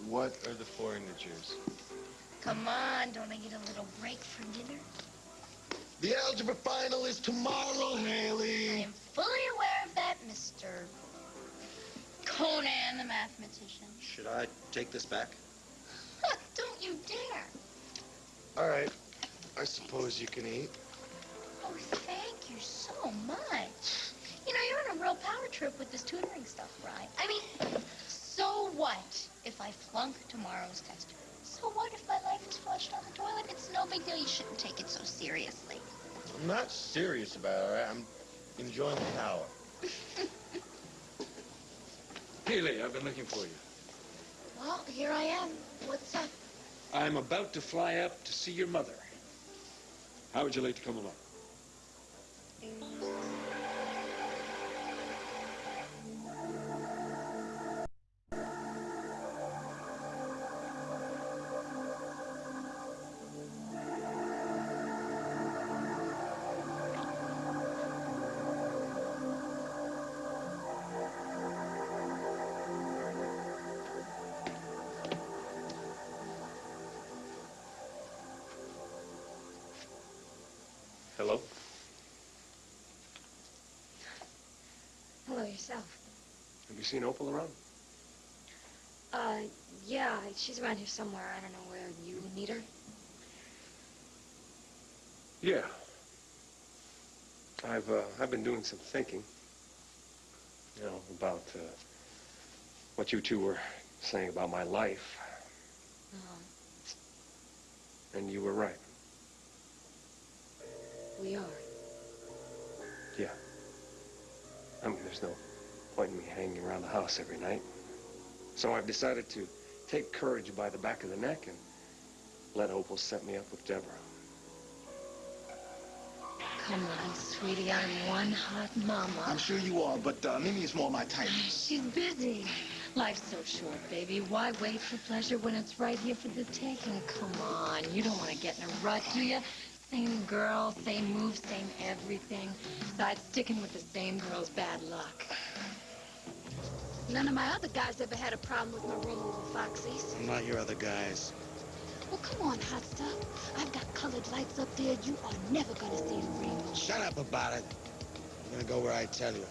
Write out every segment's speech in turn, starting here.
What are the four integers? Come on, don't I get a little break for dinner? The algebra final is tomorrow, Haley. I am fully aware of that, Mr. Conan, the mathematician. Should I take this back? Don't you dare. All right. I suppose you can eat. Oh, thank you so much. You know, you're on a real power trip with this tutoring stuff, right? I mean, so what if I flunk tomorrow's test? So what if my life is flushed down the toilet? It's no big deal. You shouldn't take it so seriously. I'm not serious about it, all right? I'm enjoying the power. Haley, I've been looking for you. Well, here I am. What's up? I'm about to fly up to see your mother. How would you like to come along? Hello? Hello, yourself. Have you seen Opal around? Yeah, she's around here somewhere. I don't know where. You need her? Yeah. I've been doing some thinking. You know, about what you two were saying about my life. And you were right. We are. Yeah. I mean, there's no point in me hanging around the house every night. So I've decided to take courage by the back of the neck and let Opal set me up with Deborah. Come on, sweetie. I'm one hot mama. I'm sure you are, but Mimi's more my type. She's busy. Life's so short, baby. Why wait for pleasure when it's right here for the taking? Come on. You don't want to get in a rut, do you? Same girl, same moves, same everything. Besides, sticking with the same girl's bad luck. None of my other guys ever had a problem with my rolling with Foxies. I'm not your other guys. Well, come on, hot stuff. I've got colored lights up there. You are never gonna see the real. Shut up about it. I'm gonna go where I tell you.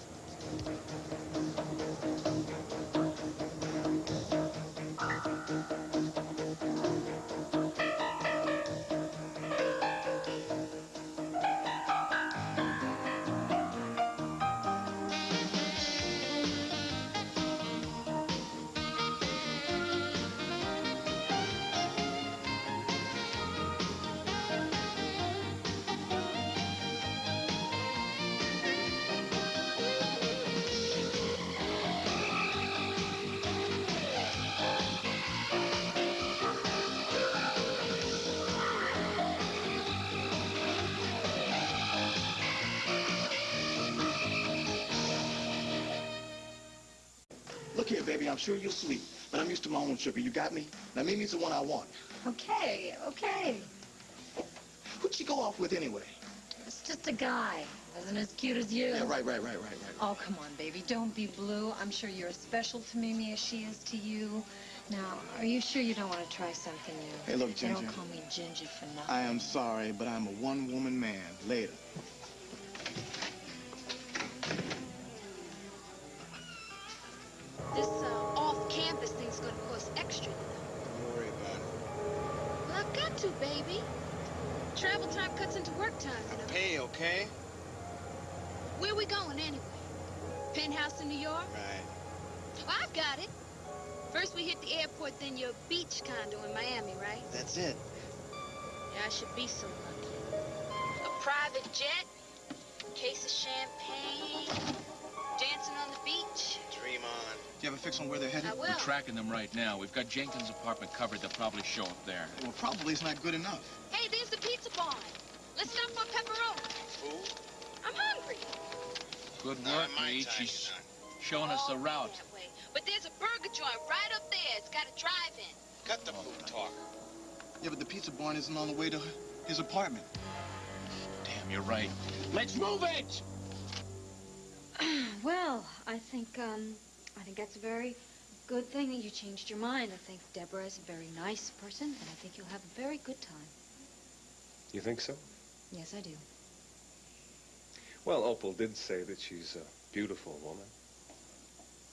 Look here, baby, I'm sure you're sweet, but I'm used to my own sugar. You got me? Now, Mimi's the one I want. Okay, okay. Who'd she go off with anyway? It's just a guy. Wasn't as cute as you. Yeah, right. Oh, come on, baby. Don't be blue. I'm sure you're as special to Mimi as she is to you. Now, are you sure you don't want to try something new? Hey, look, They Ginger. don't call me Ginger for nothing. I am sorry, but I'm a one-woman man. Later. This off-campus thing's gonna cost extra. Don't worry about it. Well, I've got to, baby. Travel time cuts into work time, you know. Pay, okay? Where we going anyway? Penthouse in New York? Right. Well, I've got it. First we hit the airport, then your beach condo in Miami, right? That's it. Yeah, I should be so lucky. A private jet, case of champagne, dancing on the beach. Dream on. Do you have a fix on where they're headed? I will. We're tracking them right now. We've got Jenkins' apartment covered. They'll probably show up there. Well, probably is not good enough. Hey, there's the pizza barn. Let's stop for pepperoni. Food? I'm hungry. Good work, Lee. She's showing us the route. That way. But there's a burger joint right up there. It's got a drive-in. Cut the food talk. Yeah, but the pizza barn isn't on the way to his apartment. Damn, you're right. Let's move it! Well, I think that's a very good thing that you changed your mind. I think Deborah is a very nice person, and I think you'll have a very good time. You think so? Yes, I do. Well, Opal did say that she's a beautiful woman.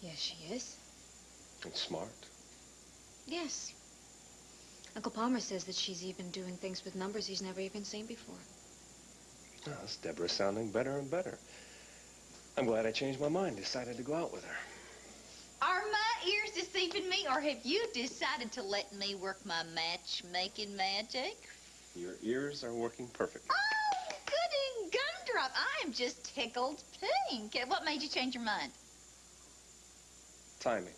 Yes, she is. And smart. Yes. Uncle Palmer says that she's even doing things with numbers he's never even seen before. Well, this Deborah's sounding better and better. I'm glad I changed my mind, decided to go out with her. Are my ears deceiving me, or have you decided to let me work my matchmaking magic? Your ears are working perfectly. Oh, goody gumdrop. I am just tickled pink. What made you change your mind? Timing.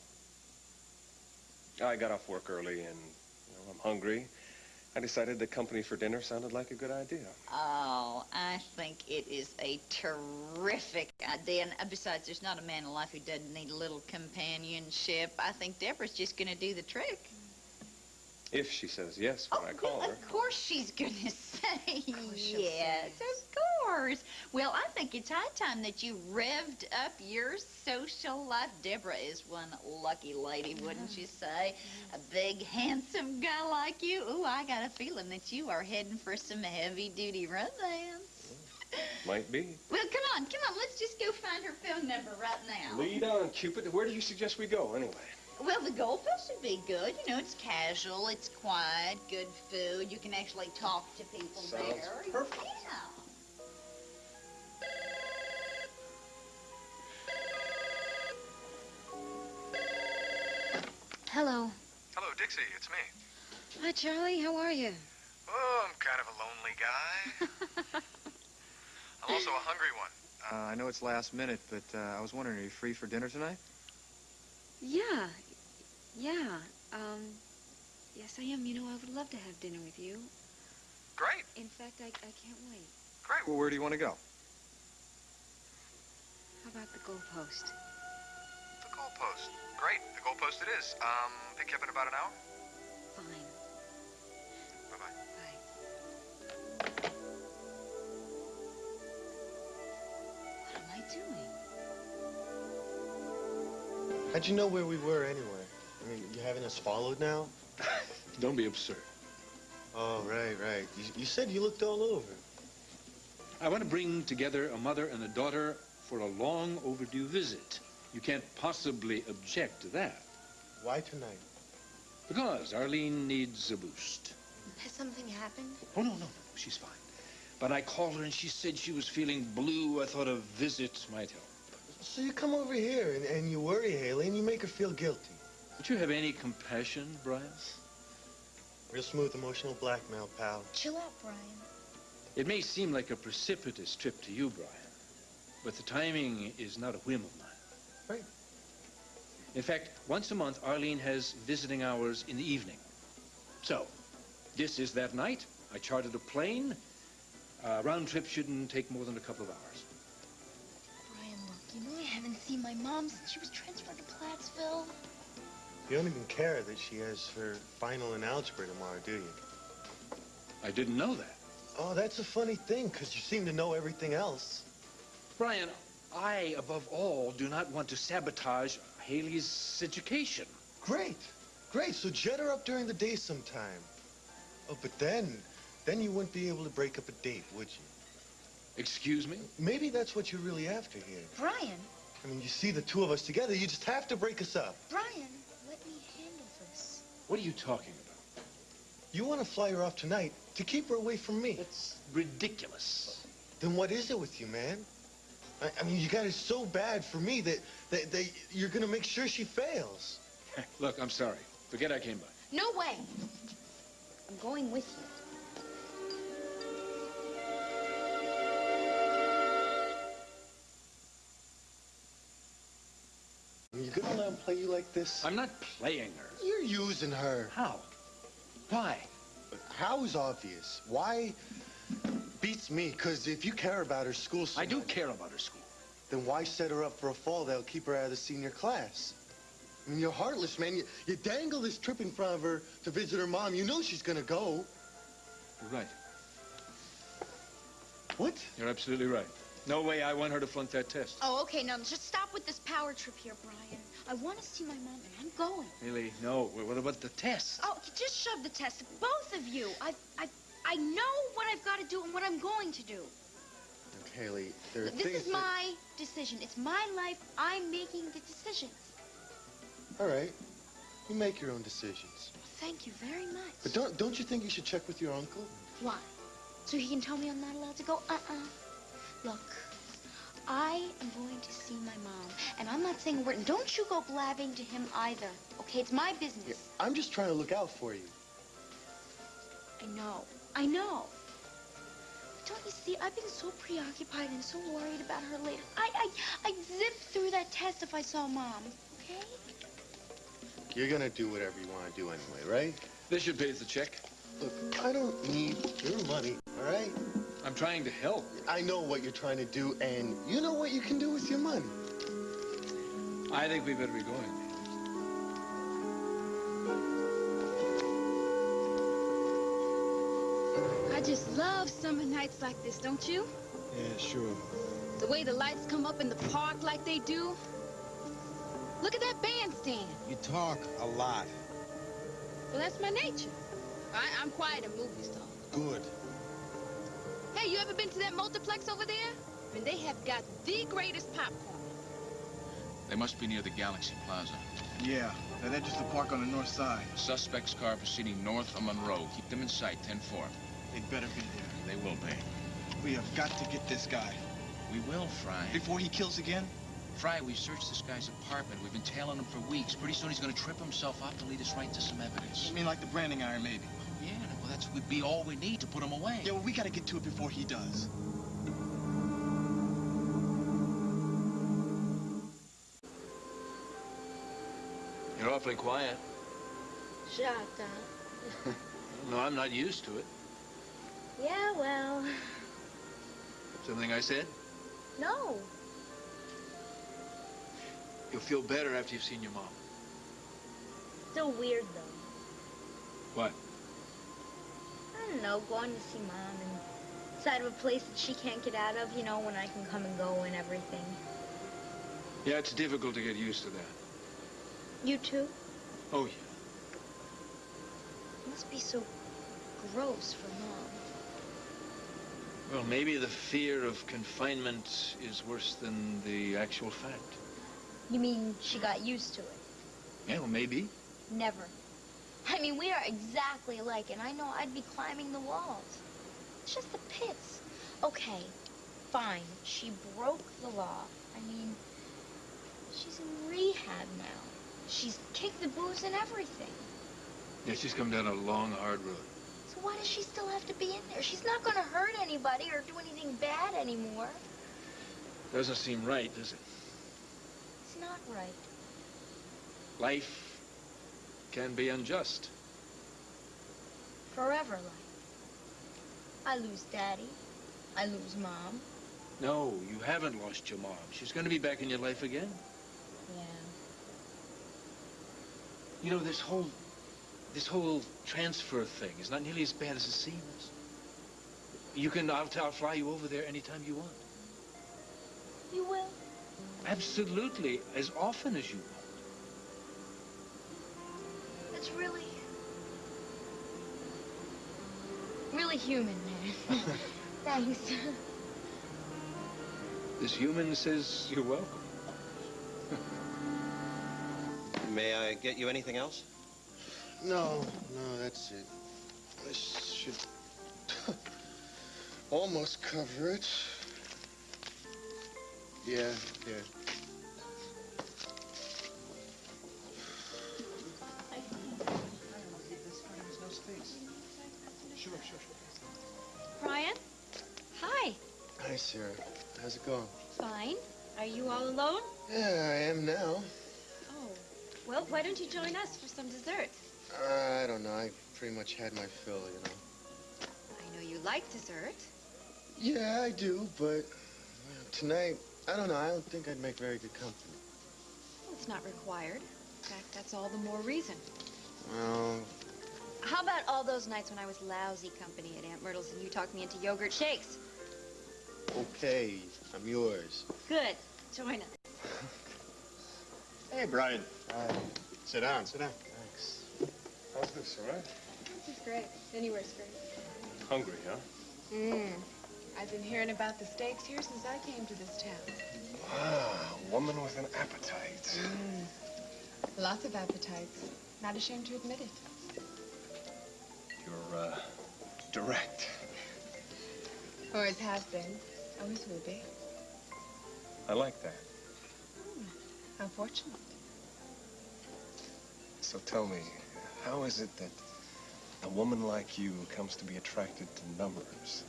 I got off work early and I'm hungry. I decided the company for dinner sounded like a good idea. Oh, I think it is a terrific idea. And besides, there's not a man alive who doesn't need a little companionship. I think Deborah's just going to do the trick. If she says yes when I call her. Of course she's going to say she'll say yes. Of course. Well, I think it's high time that you revved up your social life. Deborah is one lucky lady, wouldn't you say? A big, handsome guy like you. Ooh, I got a feeling that you are heading for some heavy-duty romance. Might be. Well, come on. Let's just go find her phone number right now. Lead on, Cupid. Where do you suggest we go, anyway? Well, the goalpost would be good. You know, it's casual, it's quiet, good food. You can actually talk to people Sounds there. perfect. Yeah. Hello. Hello, Dixie. It's me. Hi, Charlie. How are you? Oh, I'm kind of a lonely guy. I'm also a hungry one. I know it's last minute, but I was wondering, are you free for dinner tonight? Yeah. Yes, I am. You know, I would love to have dinner with you. Great. In fact, I can't wait. Great. Well, where do you want to go? How about the goalpost? The goalpost. Great. The goalpost it is. Pick you up in about an hour? Fine. Bye-bye. Bye. What am I doing? How'd you know where we were anyway? I mean, you having us followed now? Don't be absurd. Oh, right. You said you looked all over. I want to bring together a mother and a daughter for a long overdue visit. You can't possibly object to that. Why tonight? Because Arlene needs a boost. Has something happened? Oh, no. She's fine. But I called her and she said she was feeling blue. I thought a visit might help. So you come over here and you worry Haley and you make her feel guilty. Don't you have any compassion, Brian? Real smooth emotional blackmail, pal. Chill out, Brian. It may seem like a precipitous trip to you, Brian, but the timing is not a whim of mine. Right. In fact, once a month, Arlene has visiting hours in the evening. So, this is that night. I chartered a plane. Round trip shouldn't take more than a couple of hours. Brian, look, you know I haven't seen my mom since she was transferred to Plattsville. You don't even care that she has her final in algebra tomorrow, do you? I didn't know that. Oh, that's a funny thing, because you seem to know everything else. Brian, I, above all, do not want to sabotage Haley's education. Great. So jet her up during the day sometime. Oh, but then you wouldn't be able to break up a date, would you? Excuse me? Maybe that's what you're really after here. Brian. I mean, you see the two of us together, you just have to break us up. Brian, let me handle this. What are you talking about? You want to fly her off tonight to keep her away from me. That's ridiculous. Then what is it with you, man? I mean, you got it so bad for me that you're going to make sure she fails. Look, I'm sorry. Forget I came by. No way. I'm going with you. You're going to let him play you like this? I'm not playing her. You're using her. How? Why? How is obvious. Why beats me, because if you care about her school so I do much, care about her school. then why set her up for a fall that'll keep her out of the senior class? I mean, you're heartless, man. You dangle this trip in front of her to visit her mom. You know she's going to go. You're right. What? You're absolutely right. No way I want her to flunk that test. Oh, okay, now just stop with this power trip here, Brian. I want to see my mom, and I'm going. Haley, no. What about the test? Oh, just shove the test. Both of you. I know what I've got to do and what I'm going to do. Look, Haley, there are This things is my decision. It's my life. I'm making the decisions. All right. You make your own decisions. Thank you very much. But don't you think you should check with your uncle? Why? So he can tell me I'm not allowed to go? Look, I am going to see my mom, and I'm not saying a word. And don't you go blabbing to him either, okay? It's my business. Yeah, I'm just trying to look out for you. I know. But don't you see, I've been so preoccupied and so worried about her later. I'd zip through that test if I saw Mom, okay? You're gonna do whatever you want to do anyway, right? This should pay the check. Look, I don't need your money, all right? I'm trying to help. I know what you're trying to do, and you know what you can do with your money. I think we better be going. I just love summer nights like this, don't you? Yeah, sure. The way the lights come up in the park like they do. Look at that bandstand. You talk a lot. Well, that's my nature. I'm quiet in movies, though. Good. Hey, you ever been to that multiplex over there? I mean, they have got the greatest popcorn. They must be near the Galaxy Plaza. Yeah, now they're just a park on the north side. Suspect's car proceeding north of Monroe. Keep them in sight, 10-4. They'd better be there. They will be. We have got to get this guy. We will, Fry. Before he kills again? Fry, we've searched this guy's apartment. We've been tailing him for weeks. Pretty soon he's going to trip himself up to lead us right to some evidence. You mean like the branding iron, maybe? Yeah, well, that would be all we need to put him away. Yeah, well, we got to get to it before he does. You're awfully quiet. Shut up. No, I'm not used to it. Yeah, well, Something I said? no. You'll feel better after you've seen your mom. Still weird, though. What? I don't know, going to see Mom inside of a place that she can't get out of, you know, when I can come and go and everything. Yeah, it's difficult to get used to that. You too? Oh, yeah. It must be so gross for Mom. Well, maybe the fear of confinement is worse than the actual fact. You mean she got used to it? Yeah, well, maybe. Never. I mean, we are exactly alike, and I know I'd be climbing the walls. It's just the pits. Okay, fine. She broke the law. I mean, she's in rehab now. She's kicked the booze and everything. Yeah, she's come down a long, hard road. So why does she still have to be in there? She's not going to hurt anybody or do anything bad anymore. Doesn't seem right, does it? It's not right. Life can be unjust. Forever life. I lose Daddy. I lose Mom. No, you haven't lost your mom. She's going to be back in your life again. Yeah. You know, this whole transfer thing is not nearly as bad as it seems. I'll fly you over there anytime you want. You will? Absolutely, as often as you want. It's really human, man. Thanks. This human says you're welcome. May I get you anything else? No, that's it. This should almost cover it. Yeah. Brian? Hi. Hi, Sarah. How's it going? Fine. Are you all alone? Yeah, I am now. Oh. Well, why don't you join us for some dessert? I don't know. I pretty much had my fill, you know. I know you like dessert. Yeah, I do, but well, tonight, I don't know. I don't think I'd make very good company. Well, it's not required. In fact, that's all the more reason. Well, How about all those nights when I was lousy company at Aunt Myrtle's and you talked me into yogurt shakes? okay. I'm yours. Good. Join us. Hey, Brian. Sit down, sit down. Thanks. How's this, all right? This is great. Anywhere's great. Hungry, huh? I've been hearing about the steaks here since I came to this town. Ah, a woman with an appetite. Lots of appetites. Not ashamed to admit it. You're, direct. Always have been. Always will be. I like that. How fortunate. So tell me, how is it that a woman like you comes to be attracted to numbers?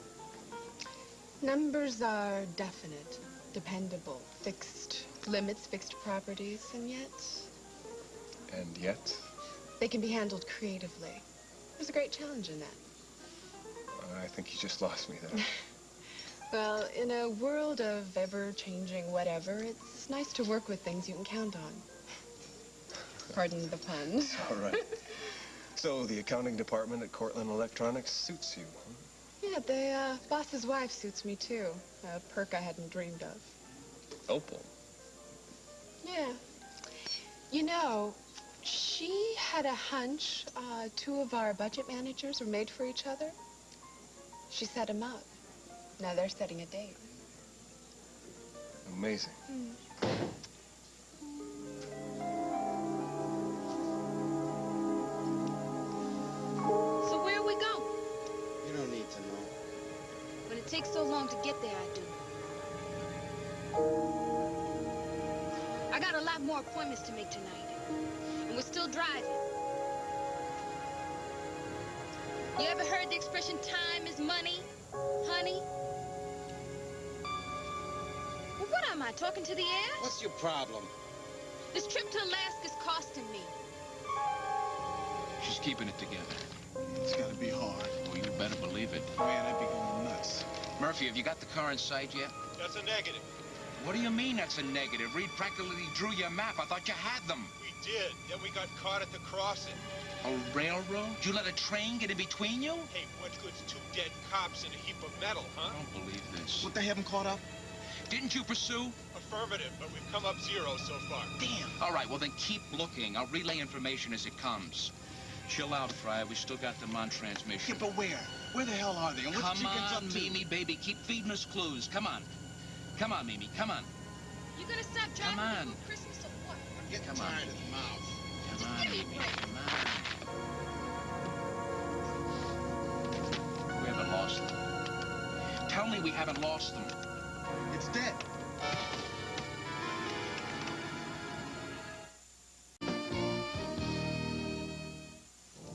Numbers are definite, dependable, fixed limits, fixed properties, and yet And yet? they can be handled creatively. There's a great challenge in that. I think you just lost me there. Well, in a world of ever-changing whatever, it's nice to work with things you can count on. Pardon the pun. All right. So the accounting department at Cortland Electronics suits you, huh? Yeah, the boss's wife suits me, too. A perk I hadn't dreamed of. Opal. Yeah. You know, she had a hunch two of our budget managers were made for each other. She set them up. Now they're setting a date. Amazing. So where are we going? You don't need to know. When it takes so long to get there, I do. I got a lot more appointments to make tonight. And we're still driving. You ever heard the expression, time is money, honey? Well, what am I, talking to the air? What's your problem? This trip to Alaska's costing me. She's keeping it together. It's gotta be hard. Oh, you better believe it. Man, I'd be going nuts. Murphy, have you got the car in sight yet? That's a negative. What do you mean that's a negative? Reed practically drew your map. I thought you had them. We did. Then we got caught at the crossing. A railroad? You let a train get in between you? Hey, what good's two dead cops and a heap of metal, huh? I don't believe this. What, they haven't caught up? Didn't you pursue? Affirmative, but we've come up zero so far. Damn. All right, well then keep looking. I'll relay information as it comes. Chill out, Fry. We still got them on transmission. Yeah, but where? Where the hell are they? And what's Come Jenkins on, up to? Mimi, baby. Keep feeding us clues. Come on. Come on, Mimi. Come on. You gonna stop driving Come on. before Christmas or what? I'm getting Come on. tired of the mouth. Come on, Mimi. Come on. We haven't lost them. Tell me we haven't lost them. It's dead.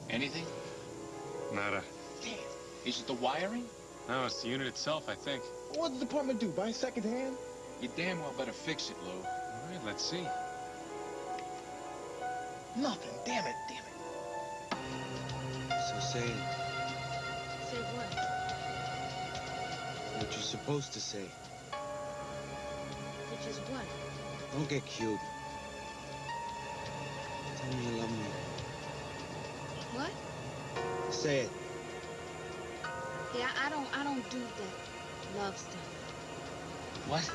Anything? Nada. Damn. Is it the wiring? No, it's the unit itself, I think. What'd the department do? Buy second hand? You damn well better fix it, Lou. All right, let's see. Nothing. Damn it. Damn it. So say it. Say what? What you're supposed to say. Which is what? Don't get cute. Tell me you love me. What? Say it. Yeah, I don't do that love stuff. What?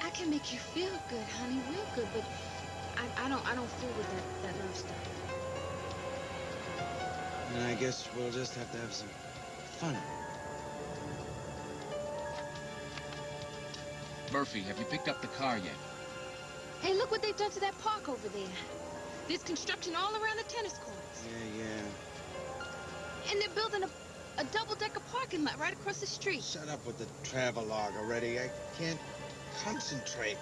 I can make you feel good, honey, real good, but I don't fool with that love stuff. And I guess we'll just have to have some fun. Murphy, have you picked up the car yet? Hey, look what they've done to that park over there. There's construction all around the tennis courts. Yeah. And they're building a double-decker parking lot right across the street. Shut up with the travelogue already. I can't concentrate.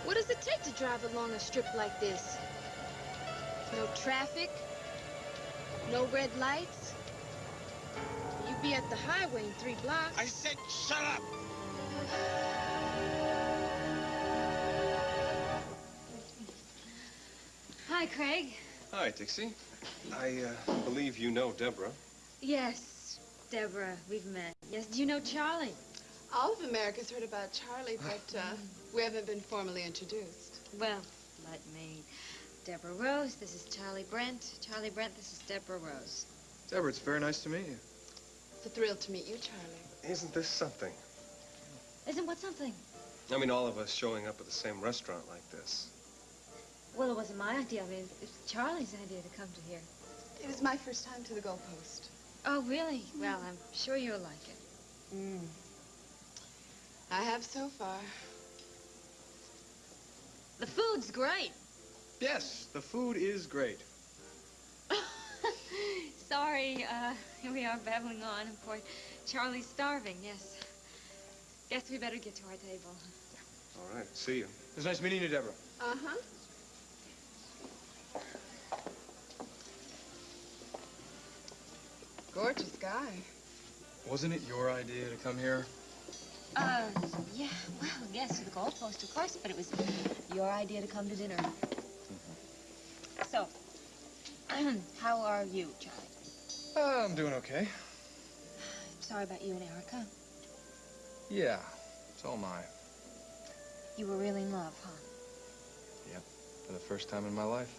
What does it take to drive along a strip like this? No traffic, no red lights. You'd be at the highway in 3 blocks. I said shut up! Hi, Craig. Hi, Dixie. I believe you know Deborah. Yes, Deborah, we've met. Yes, do you know Charlie? All of America's heard about Charlie, but we haven't been formally introduced. Well, let me. Deborah Rose, this is Charlie Brent. Charlie Brent, this is Deborah Rose. Deborah, it's very nice to meet you. It's a thrill to meet you, Charlie. Isn't this something? Isn't what something? I mean, all of us showing up at the same restaurant like this. Well, it wasn't my idea. I mean, it was Charlie's idea to come to here. It was my first time to the Gold Post. Oh, really? Well, I'm sure you'll like it. I have so far. The food's great. Yes, the food is great. Sorry, here we are babbling on, and poor Charlie's starving, yes. Guess we better get to our table. All right, see you. It was nice meeting you, Deborah. Uh-huh. Gorgeous guy. Wasn't it your idea to come here? Yeah, well, yes, to the Gold Post, of course, but it was your idea to come to dinner. So, how are you, Charlie? I'm doing okay. Sorry about you and Erica. Yeah, it's all mine. You were really in love, huh? Yep, for the first time in my life.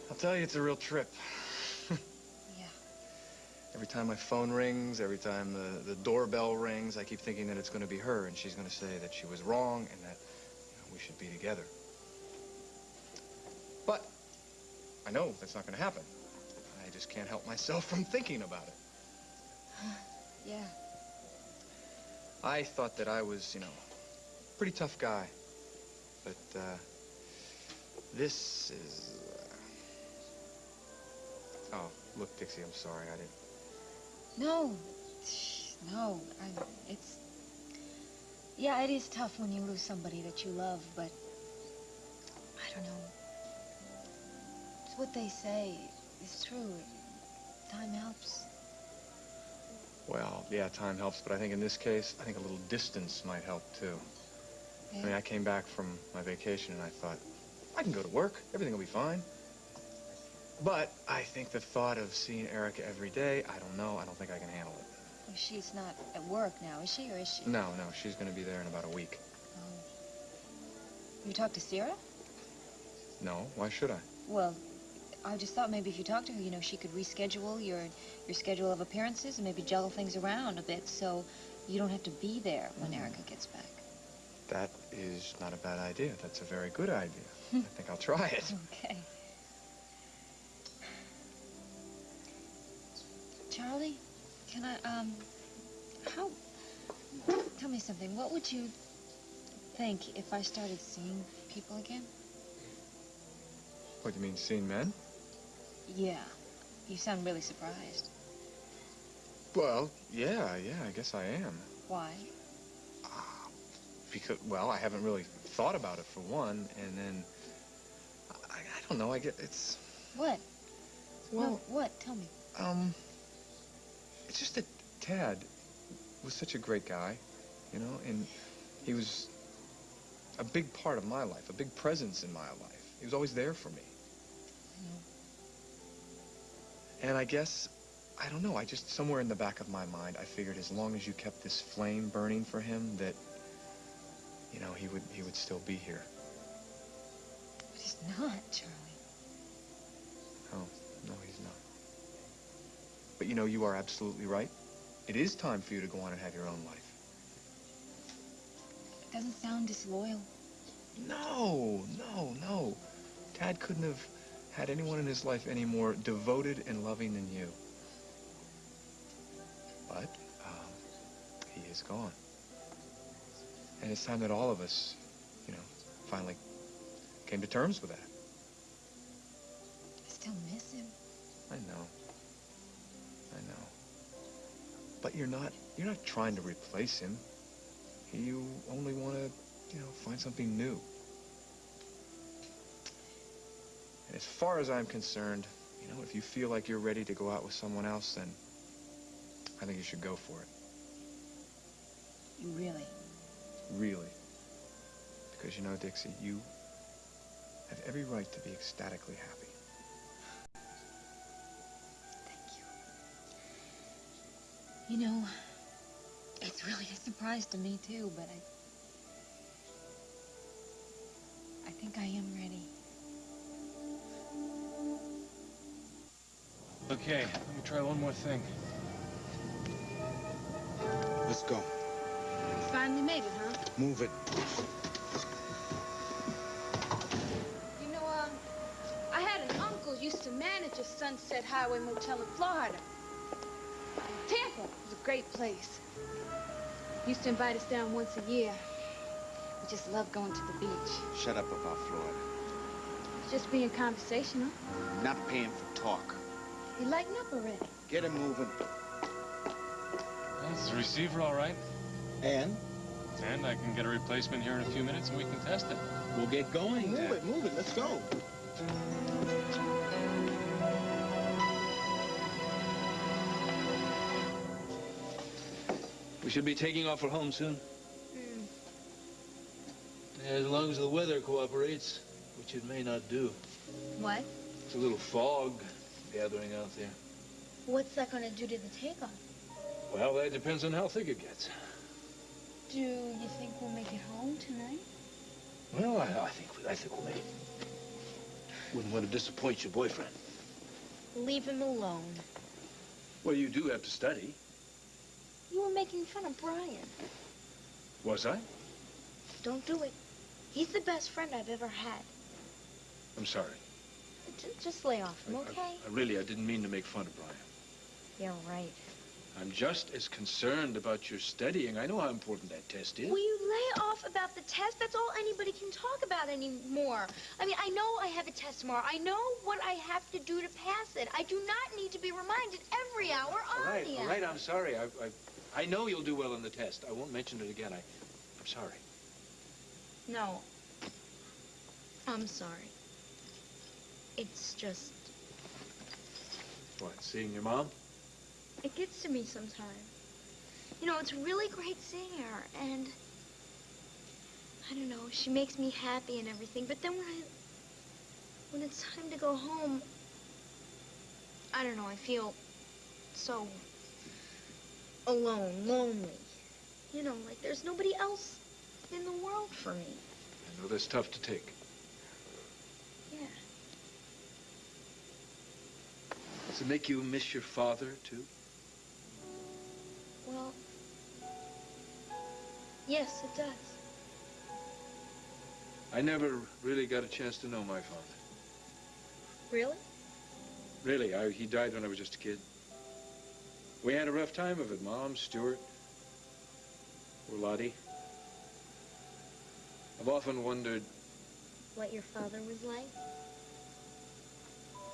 I'll tell you, it's a real trip. Yeah. Every time my phone rings, every time the doorbell rings, I keep thinking that it's going to be her, and she's going to say that she was wrong and that we should be together. But I know that's not going to happen. I just can't help myself from thinking about it. Yeah. I thought that I was, pretty tough guy. But, this is... Oh, look, Dixie, I'm sorry. I didn't... No. No. It's... Yeah, it is tough when you lose somebody that you love, but... I don't know. It's what they say. It's true. Time helps. Well, yeah, time helps, but I think in this case, I think a little distance might help, too. Yeah. I mean, I came back from my vacation, and I thought, I can go to work. Everything will be fine. But I think the thought of seeing Erica every day, I don't know. I don't think I can handle it. Well, she's not at work now, is she, or is she? No, she's going to be there in about a week. Oh. You talked to Sarah? No, why should I? Well, I just thought maybe if you talked to her, she could reschedule your schedule of appearances and maybe juggle things around a bit so you don't have to be there when Erica gets back. That is not a bad idea. That's a very good idea. I think I'll try it. Okay. Charlie, can I, tell me something. What would you think if I started seeing people again? What, do you mean, seeing men? Yeah. You sound really surprised. Well, yeah, I guess I am. Why? Because, well, I haven't really thought about it, for one, and then, I don't know, I get, it's... What? Well... No, what? Tell me. It's just that Tad was such a great guy, and he was a big part of my life, a big presence in my life. He was always there for me. And I guess, I don't know, I just, somewhere in the back of my mind, I figured as long as you kept this flame burning for him, that, he would still be here. But he's not, Charlie. Oh, no, he's not. But you are absolutely right. It is time for you to go on and have your own life. It doesn't sound disloyal. No. Tad couldn't have had anyone in his life any more devoted and loving than you. But, he is gone. And it's time that all of us, finally came to terms with that. I still miss him. I know. But you're not trying to replace him. You only want to, find something new. And as far as I'm concerned, if you feel like you're ready to go out with someone else, then I think you should go for it. You really? Really. Because, Dixie, you have every right to be ecstatically happy. It's really a surprise to me, too, but I think I am ready. Okay, let me try one more thing. Let's go. You finally made it, huh? Move it. You know, I had an uncle who used to manage a Sunset Highway motel in Florida. Tampa was a great place. He used to invite us down once a year. We just loved going to the beach. Shut up about Florida. Just being conversational. Not paying for talk. He lightened up already. Get him moving. Is the receiver all right? And? And I can get a replacement here in a few minutes and we can test it. We'll get going. Move it. Let's go. We should be taking off for home soon. As long as the weather cooperates, which it may not do. What? It's a little fog gathering out there. What's that going to do to the takeoff? Well, that depends on how thick it gets. Do you think we'll make it home tonight? Well, I think we'll make it. Wouldn't want to disappoint your boyfriend. Leave him alone. Well, you do have to study. You were making fun of Brian. Was I? Don't do it. He's the best friend I've ever had. I'm sorry. Just lay off him, okay? I didn't mean to make fun of Brian. You're right. I'm just as concerned about your studying. I know how important that test is. Will you lay off about the test? That's all anybody can talk about anymore. I mean, I know I have a test tomorrow. I know what I have to do to pass it. I do not need to be reminded every hour on the All right, I'm sorry. I know you'll do well on the test. I won't mention it again. I'm sorry. No. I'm sorry. It's just... What, seeing your mom? It gets to me sometimes. You know, it's really great seeing her, and... I don't know, she makes me happy and everything, but then when it's time to go home, I don't know, I feel so alone, lonely. You know, like there's nobody else in the world for me. I know that's tough to take. Yeah. Does it make you miss your father, too? Well, yes, it does. I never really got a chance to know my father. Really? Really, he died when I was just a kid. We had a rough time of it, Mom, Stuart, poor Lottie. I've often wondered... What your father was like?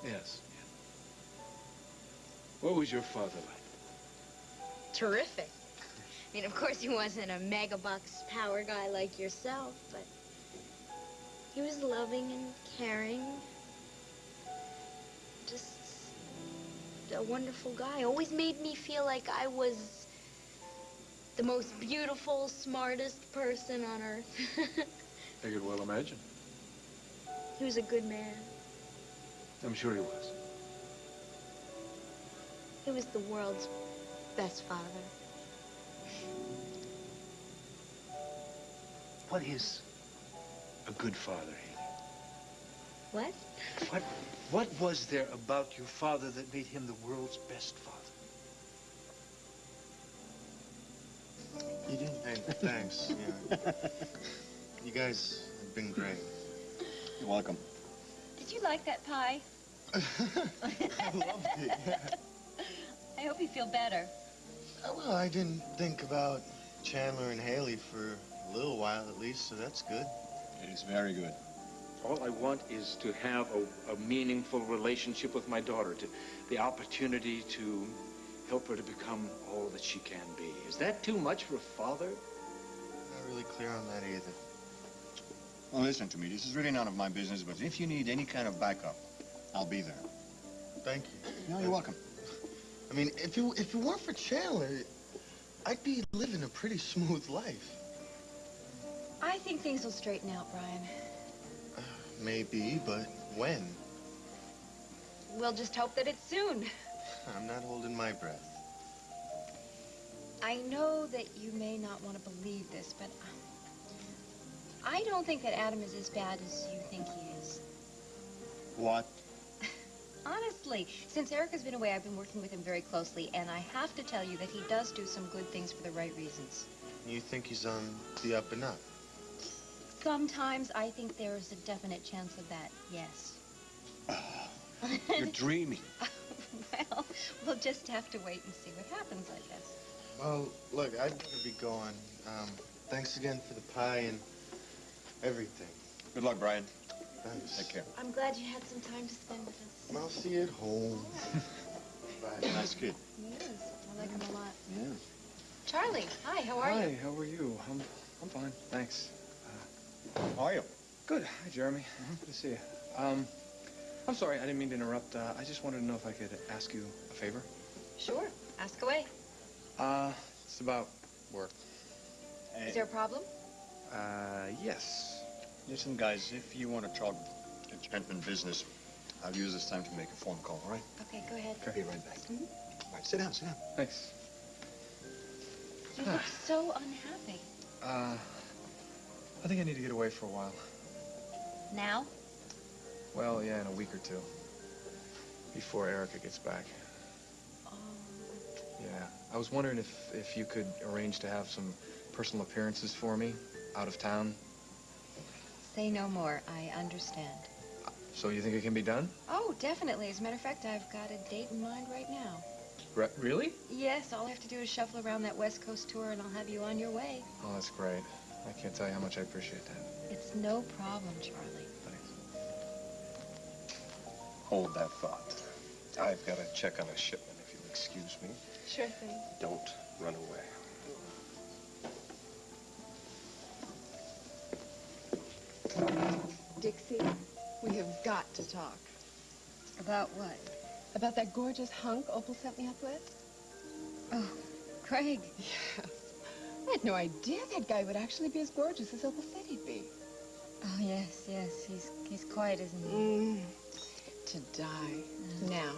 Yes. What was your father like? Terrific. I mean, of course he wasn't a mega-bucks power guy like yourself, but he was loving and caring. Just a wonderful guy. Always made me feel like I was the most beautiful, smartest person on earth. I could well imagine. He was a good man. I'm sure he was. He was the world's best father. What is a good father, Haley? What? What was there about your father that made him the world's best father? You did? Hey, thanks. Yeah. You guys have been great. You're welcome. Did you like that pie? I loved it, yeah. I hope you feel better. Well, I didn't think about Chandler and Haley for a little while at least, so that's good. It is very good. All I want is to have a meaningful relationship with my daughter, the opportunity to help her to become all that she can be. Is that too much for a father? Not really clear on that either. Well, listen to me. This is really none of my business, but if you need any kind of backup, I'll be there. Thank you. No, you're welcome. I mean, if it weren't for Chandler, I'd be living a pretty smooth life. I think things will straighten out, Brian. Maybe, but when? We'll just hope that it's soon. I'm not holding my breath. I know that you may not want to believe this, but I don't think that Adam is as bad as you think he is. What? Honestly, since Erica's been away, I've been working with him very closely, and I have to tell you that he does do some good things for the right reasons. You think he's on the up and up? Sometimes I think there's a definite chance of that, yes. You're dreaming. Well, we'll just have to wait and see what happens, I guess. Well, look, I'd better be going. Thanks again for the pie and everything. Good luck, Brian. Thanks. Take care. I'm glad you had some time to spend with us. I'll see you at home. Bye. Nice kid. He is. I like him a lot. Yeah. Charlie, hi, how are you? Hi, how are you? I'm fine, thanks. How are you? Good. Hi, Jeremy. Good to see you. I'm sorry, I didn't mean to interrupt. I just wanted to know if I could ask you a favor. Sure, ask away. It's about work. Is there a problem? Yes. Listen, guys, if you want to talk enchantment business, I'll use this time to make a phone call, all right? Okay, go ahead. I'll be right back. All right, sit down, sit down. Thanks. You look so unhappy. I think I need to get away for a while. Now? Well, yeah, in a week or two. Before Erica gets back. Oh. Yeah. I was wondering if you could arrange to have some personal appearances for me out of town. Say no more. I understand. So you think it can be done? Oh, definitely. As a matter of fact, I've got a date in mind right now. Really? Yes, all I have to do is shuffle around that West Coast tour and I'll have you on your way. Oh, that's great. I can't tell you how much I appreciate that. It's no problem, Charlie. Thanks. Hold that thought. I've got to check on a shipment, if you'll excuse me. Sure thing. Don't run away. Dixie, we have got to talk. About what? About that gorgeous hunk Opal set me up with? Oh, Craig. Yes. I had no idea that guy would actually be as gorgeous as Opal said he'd be. Oh, yes, yes. He's quite, isn't he? To die. Now,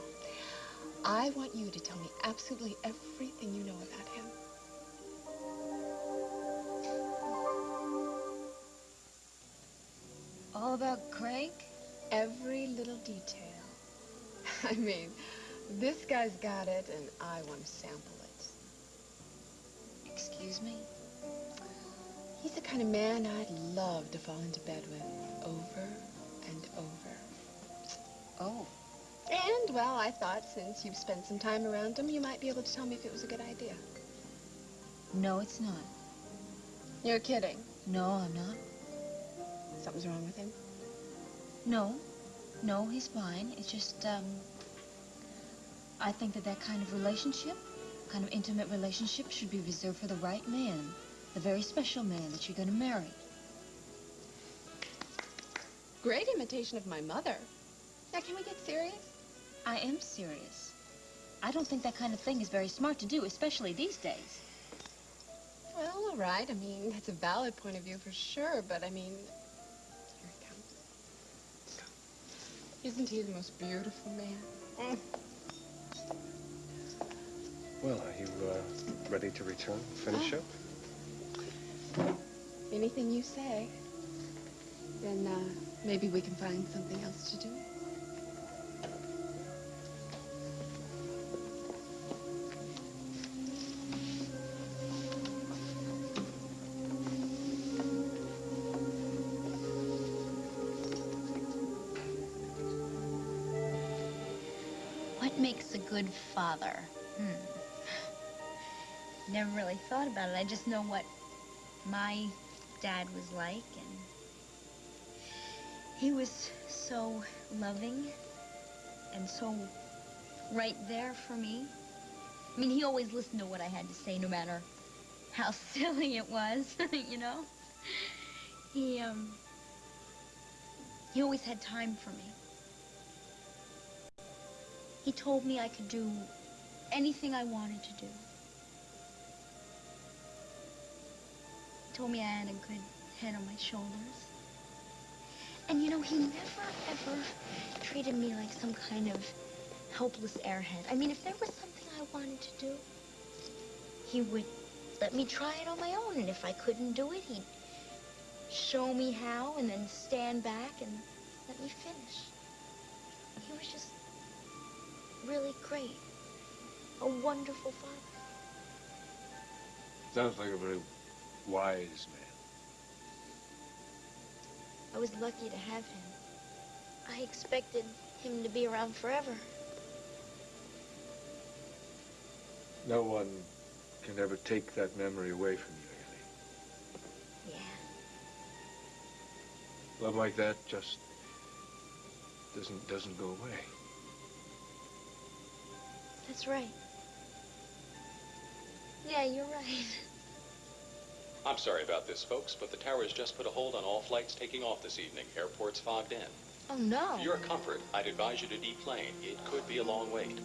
I want you to tell me absolutely everything you know about him. All about Craig? Every little detail. I mean, this guy's got it, and I want to sample it. Excuse me? He's the kind of man I'd love to fall into bed with over and over. Oh. And, well, I thought since you've spent some time around him, you might be able to tell me if it was a good idea. No, it's not. You're kidding. No, I'm not. Something's wrong with him? No. No, he's fine. It's just, I think that kind of relationship, kind of intimate relationship, should be reserved for the right man. The very special man that you're going to marry. Great imitation of my mother. Now, can we get serious? I am serious. I don't think that kind of thing is very smart to do, especially these days. Well, all right. I mean, that's a valid point of view for sure, but I mean, here it comes. Isn't he the most beautiful man? Well, are you ready to return, finish up? Anything you say. Then maybe we can find something else to do. What makes a good father? Never really thought about it. I just know what my dad was like, and he was so loving and so right there for me. I mean, he always listened to what I had to say, no matter how silly it was, you know? He always had time for me. He told me I could do anything I wanted to do. He told me I had a good head on my shoulders. And you know, he never, ever treated me like some kind of helpless airhead. I mean, if there was something I wanted to do, he would let me try it on my own. And if I couldn't do it, he'd show me how and then stand back and let me finish. He was just really great. A wonderful father. Sounds like a very wise man. I was lucky to have him. I expected him to be around forever. No one can ever take that memory away from you, Ellie. Yeah. Love like that just doesn't go away. That's right. Yeah, you're right. I'm sorry about this, folks, but the towers just put a hold on all flights taking off this evening. Airport's fogged in. Oh, no. For your comfort, I'd advise you to deplane. It could be a long wait.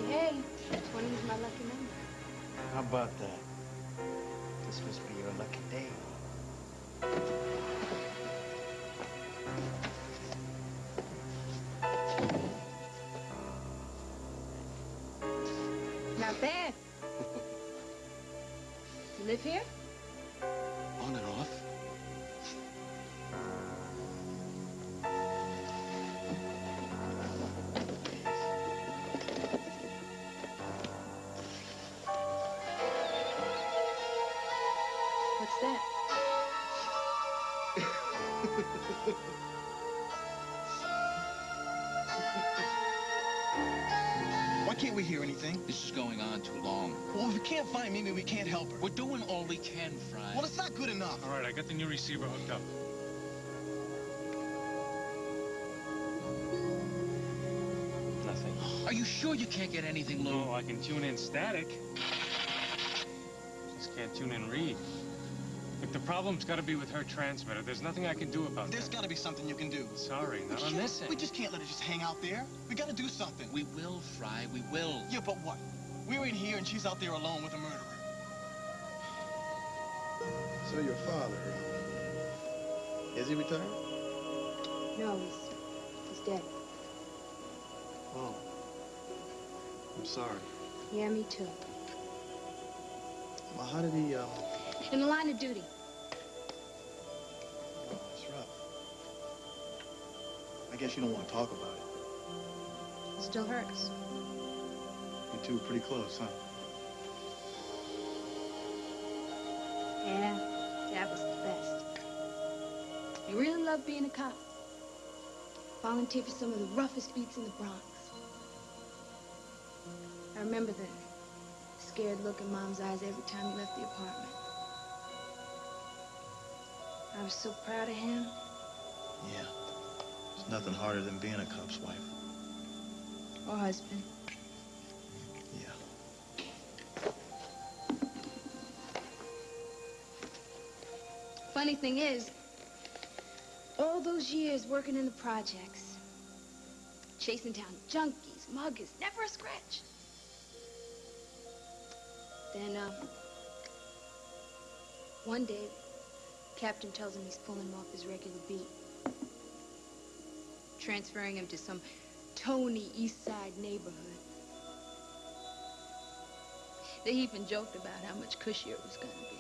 Hey, 20 is my lucky number. How about that? This must be your lucky day. Not bad. You live here? On and off. What's that? Why can't we hear anything? This is going on too long. Well, if we can't find Mimi, we can't help her. We're doing all we can, Fry. Well, it's not good enough. All right, I got the new receiver hooked up. Nothing. Are you sure you can't get anything, Lou? No, I can tune in static. Just can't tune in read. Look, the problem's got to be with her transmitter. There's nothing I can do about There's that. got to be something you can do. Sorry, not on this end. We just can't let her just hang out there. We got to do something. We will, Fry, we will. Yeah, but what? We're in here and she's out there alone with a murderer. So your father, is he retired? No, he's dead. Oh. I'm sorry. Yeah, me too. Well, how did he, In the line of duty. That's rough. I guess you don't want to talk about it. Still hurts. You two are pretty close, huh? Yeah, Dad was the best. He really loved being a cop. Volunteered for some of the roughest beats in the Bronx. I remember the scared look in Mom's eyes every time he left the apartment. I was so proud of him. Yeah. There's nothing harder than being a cop's wife. Or husband. Yeah. Funny thing is, all those years working in the projects, chasing down junkies, muggers, never a scratch. Then, one day, Captain tells him he's pulling him off his regular beat. Transferring him to some Tony East Side neighborhood. They even joked about how much cushier it was gonna be.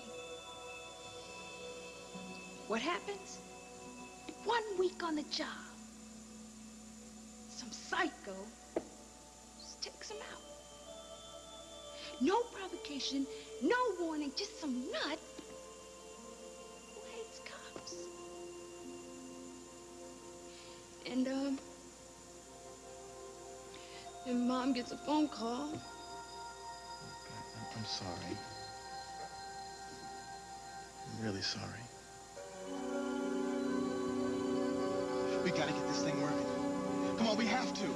What happens? 1 week on the job. Some psycho just takes him out. No provocation, no warning, just some nut who hates cops. And, then Mom gets a phone call. I'm sorry. I'm really sorry. We got to get this thing working. Come on, we have to.